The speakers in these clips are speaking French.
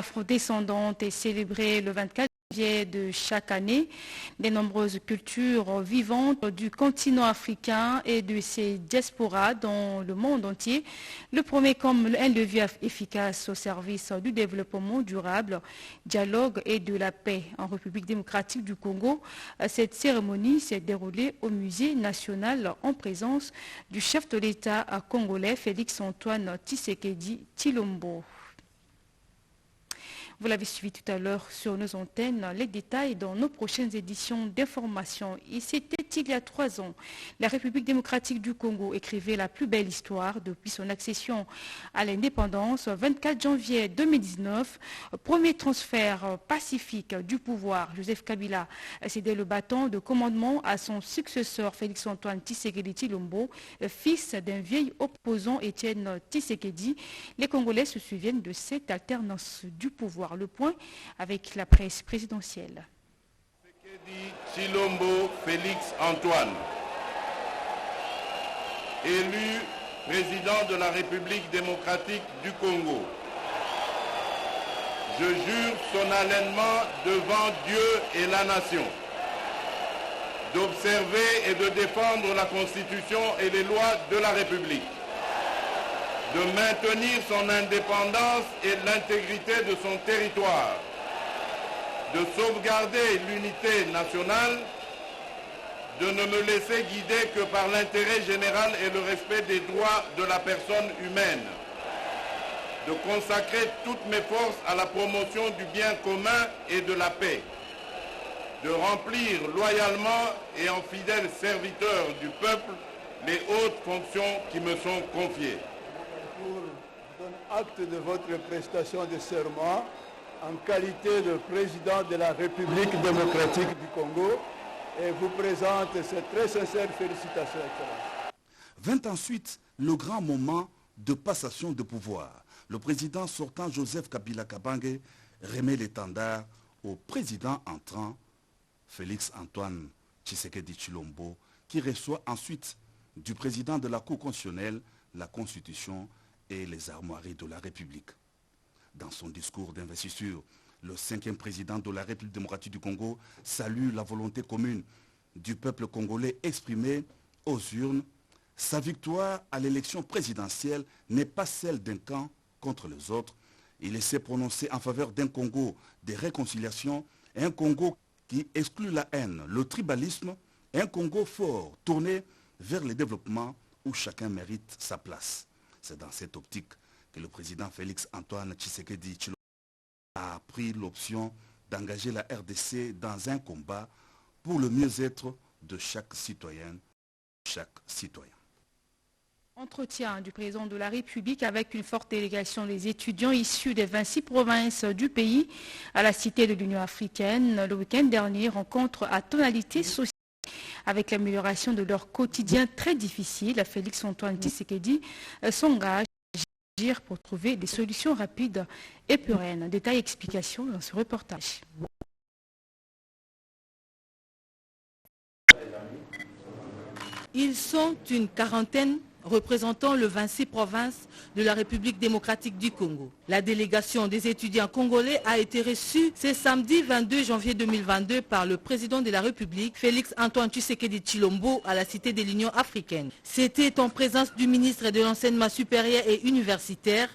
afro-descendante est célébrée le 24 janvier de chaque année. Des nombreuses cultures vivantes du continent africain et de ses diasporas dans le monde entier. Le premier comme un levier efficace au service du développement durable, dialogue et de la paix en République démocratique du Congo. Cette cérémonie s'est déroulée au Musée national en présence du chef de l'État congolais Félix-Antoine Tshisekedi Tshilombo. Vous l'avez suivi tout à l'heure sur nos antennes, les détails dans nos prochaines éditions d'information. Et c'était il y a 3 ans. La République démocratique du Congo écrivait la plus belle histoire depuis son accession à l'indépendance. 24 janvier 2019, premier transfert pacifique du pouvoir. Joseph Kabila a cédé le bâton de commandement à son successeur Félix-Antoine Tshisekedi Tshilombo, fils d'un vieil opposant Étienne Tshisekedi. Les Congolais se souviennent de cette alternance du pouvoir. Le point avec la presse présidentielle. Tshisekedi Tshilombo Félix-Antoine, élu président de la République démocratique du Congo. Je jure solennellement devant Dieu et la nation d'observer et de défendre la Constitution et les lois de la République, de maintenir son indépendance et l'intégrité de son territoire, de sauvegarder l'unité nationale, de ne me laisser guider que par l'intérêt général et le respect des droits de la personne humaine, de consacrer toutes mes forces à la promotion du bien commun et de la paix, de remplir loyalement et en fidèle serviteur du peuple les hautes fonctions qui me sont confiées. Je donne acte de votre prestation de serment en qualité de président de la République démocratique du Congo et vous présente ces très sincères félicitations, Excellence. 20 ensuite, le grand moment de passation de pouvoir. Le président sortant Joseph Kabila Kabange remet l'étendard au président entrant Félix-Antoine Tshisekedi Tshilombo qui reçoit ensuite du président de la Cour constitutionnelle la Constitution et les armoiries de la République. Dans son discours d'investiture, le 5e président de la République démocratique du Congo salue la volonté commune du peuple congolais exprimée aux urnes. Sa victoire à l'élection présidentielle n'est pas celle d'un camp contre les autres. Il s'est prononcé en faveur d'un Congo de réconciliation, un Congo qui exclut la haine, le tribalisme, un Congo fort tourné vers le développement où chacun mérite sa place. C'est dans cette optique que le président Félix-Antoine Tshisekedi Tshilombo a pris l'option d'engager la RDC dans un combat pour le mieux-être de chaque citoyenne, chaque citoyen. Entretien du président de la République avec une forte délégation des étudiants issus des 26 provinces du pays à la Cité de l'Union africaine. Le week-end dernier, rencontre à tonalité sociale avec l'amélioration de leur quotidien très difficile. Félix-Antoine Tshisekedi s'engage à agir pour trouver des solutions rapides et pérennes. Détails et explications dans ce reportage. Ils sont une quarantaine représentant le 26 provinces de la République démocratique du Congo. La délégation des étudiants congolais a été reçue ce samedi 22 janvier 2022 par le président de la République, Félix-Antoine Tshisekedi Tshilombo, à la Cité de l'Union africaine. C'était en présence du ministre de l'Enseignement supérieur et universitaire,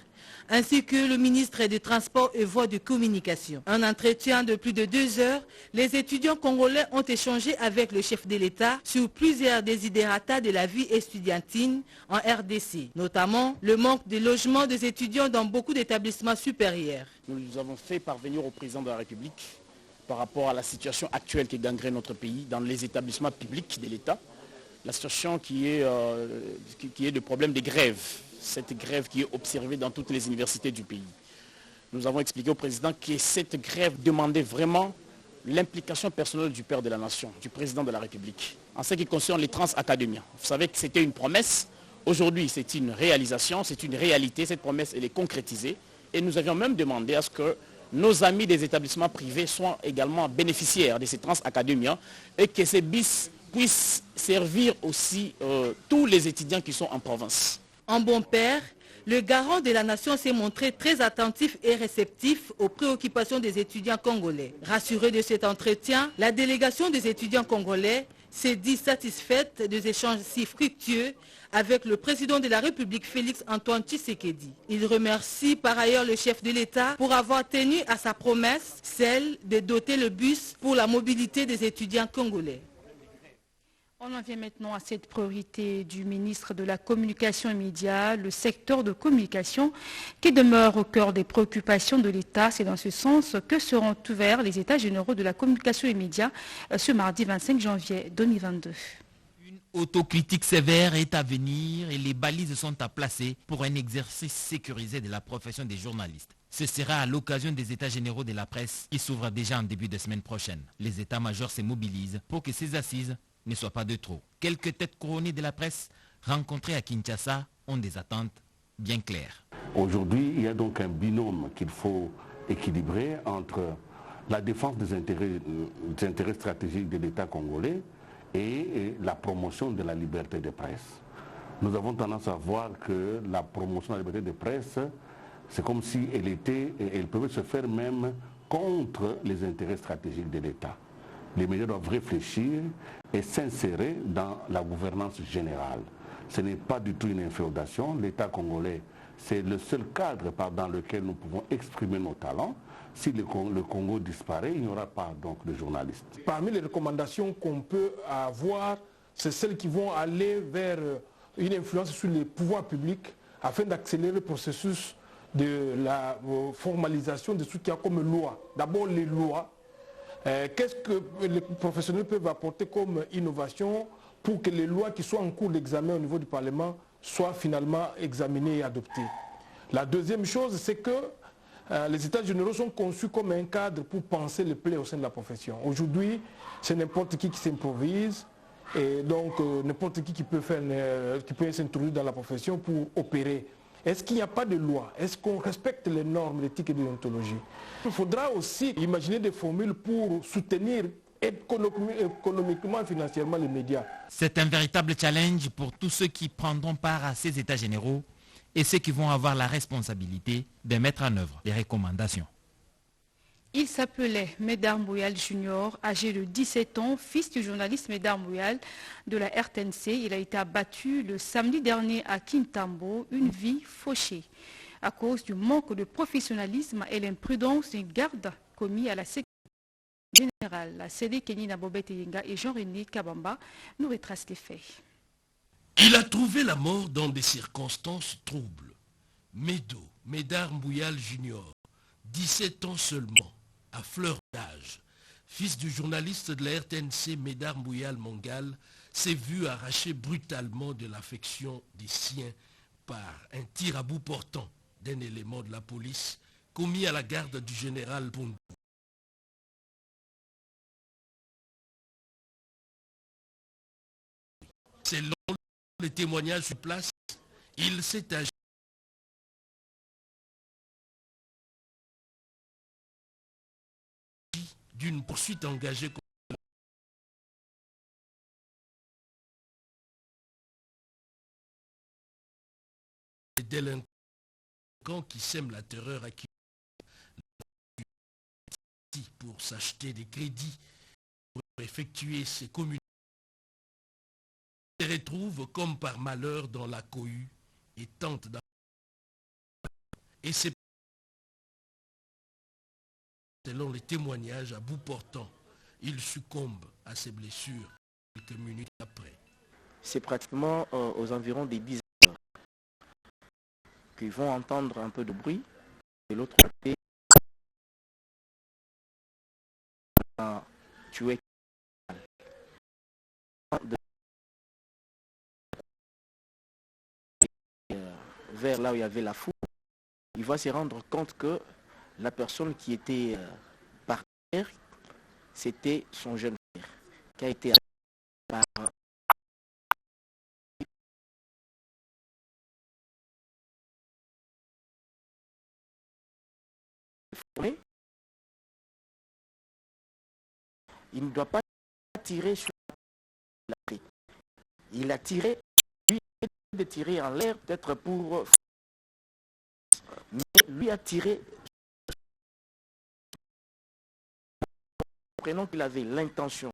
ainsi que le ministre des Transports et Voies de communication. Un entretien de plus de 2 heures, les étudiants congolais ont échangé avec le chef de l'État sur plusieurs désidérata de la vie estudiantine en RDC, notamment le manque de logement des étudiants dans beaucoup d'établissements supérieurs. Nous avons fait parvenir au président de la République par rapport à la situation actuelle qui gangrène notre pays dans les établissements publics de l'État, la situation qui est de problème de grève. Cette grève qui est observée dans toutes les universités du pays. Nous avons expliqué au président que cette grève demandait vraiment l'implication personnelle du père de la nation, du président de la République. En ce qui concerne les transacadémiens, vous savez que c'était une promesse. Aujourd'hui, c'est une réalisation, c'est une réalité. Cette promesse, elle est concrétisée. Et nous avions même demandé à ce que nos amis des établissements privés soient également bénéficiaires de ces transacadémiens et que ces bis puissent servir aussi tous les étudiants qui sont en province. En bon père, Le garant de la nation s'est montré très attentif et réceptif aux préoccupations des étudiants congolais. Rassuré de cet entretien, la délégation des étudiants congolais s'est dit satisfaite des échanges si fructueux avec le président de la République, Félix Antoine Tshisekedi. Il remercie par ailleurs le chef de l'État pour avoir tenu à sa promesse, celle de doter le bus pour la mobilité des étudiants congolais. On en vient maintenant à cette priorité du ministre de la Communication et Médias, le secteur de communication qui demeure au cœur des préoccupations de l'État. C'est dans ce sens que seront ouverts les États généraux de la communication et médias ce mardi 25 janvier 2022. Une autocritique sévère est à venir et les balises sont à placer pour un exercice sécurisé de la profession des journalistes. Ce sera à l'occasion des États généraux de la presse qui s'ouvrent déjà en début de semaine prochaine. Les États-majors se mobilisent pour que ces assises ne soit pas de trop. Quelques têtes couronnées de la presse rencontrées à Kinshasa ont des attentes bien claires. Aujourd'hui, il y a donc un binôme qu'il faut équilibrer entre la défense des intérêts stratégiques de l'État congolais et la promotion de la liberté de presse. Nous avons tendance à voir que la promotion de la liberté de presse, c'est comme si elle pouvait se faire même contre les intérêts stratégiques de l'État. Les médias doivent réfléchir et s'insérer dans la gouvernance générale. Ce n'est pas du tout une inféodation. L'État congolais, c'est le seul cadre dans lequel nous pouvons exprimer nos talents. Si le Congo disparaît, il n'y aura pas donc de journalistes. Parmi les recommandations qu'on peut avoir, c'est celles qui vont aller vers une influence sur les pouvoirs publics afin d'accélérer le processus de la formalisation de ce qu'il y a comme loi. D'abord les lois. Qu'est-ce que les professionnels peuvent apporter comme innovation pour que les lois qui soient en cours d'examen au niveau du Parlement soient finalement examinées et adoptées. La deuxième chose, c'est que les États généraux sont conçus comme un cadre pour penser les plaies au sein de la profession. Aujourd'hui, c'est n'importe qui s'improvise et donc n'importe qui peut s'introduire dans la profession pour opérer. Est-ce qu'il n'y a pas de loi? Est-ce qu'on respecte les normes d'éthique et de déontologie? Il faudra aussi imaginer des formules pour soutenir économiquement et financièrement les médias. C'est un véritable challenge pour tous ceux qui prendront part à ces États généraux et ceux qui vont avoir la responsabilité de mettre en œuvre les recommandations. Il s'appelait Médard Mbouyal Junior, âgé de 17 ans, fils du journaliste Médard Mbouyal de la RTNC. Il a été abattu le samedi dernier à Kintambo, une vie fauchée, à cause du manque de professionnalisme et l'imprudence des gardes commis à la sécurité générale. La CD Kenina Bobette Yenga et Jean-René Kabamba nous retracent les faits. Il a trouvé la mort dans des circonstances troubles. Médard Mbouyal Junior, 17 ans seulement, à fleur d'âge, fils du journaliste de la RTNC Médard Mbouyal Mongal, s'est vu arracher brutalement de l'affection des siens par un tir à bout portant d'un élément de la police commis à la garde du général Pondou. Selon les témoignages sur place, il s'est agi d'une poursuite engagée contre les délinquants qui sèment la terreur à qui pour s'acheter des crédits pour effectuer ses communications se retrouvent comme par malheur dans la cohue et tentent d'en... Et c'est selon les témoignages à bout portant, il succombe à ses blessures quelques minutes après. C'est pratiquement aux environs des 10 heures qu'ils vont entendre un peu de bruit. De l'autre côté, tué vers là où il y avait la foule, il va se rendre compte que la personne qui était par terre, c'était son jeune frère, qui a été par... Il ne doit pas tirer sur la tête. Il a tiré, lui, de tirer en l'air, peut-être pour mais lui a tiré, comprenant qu'il avait l'intention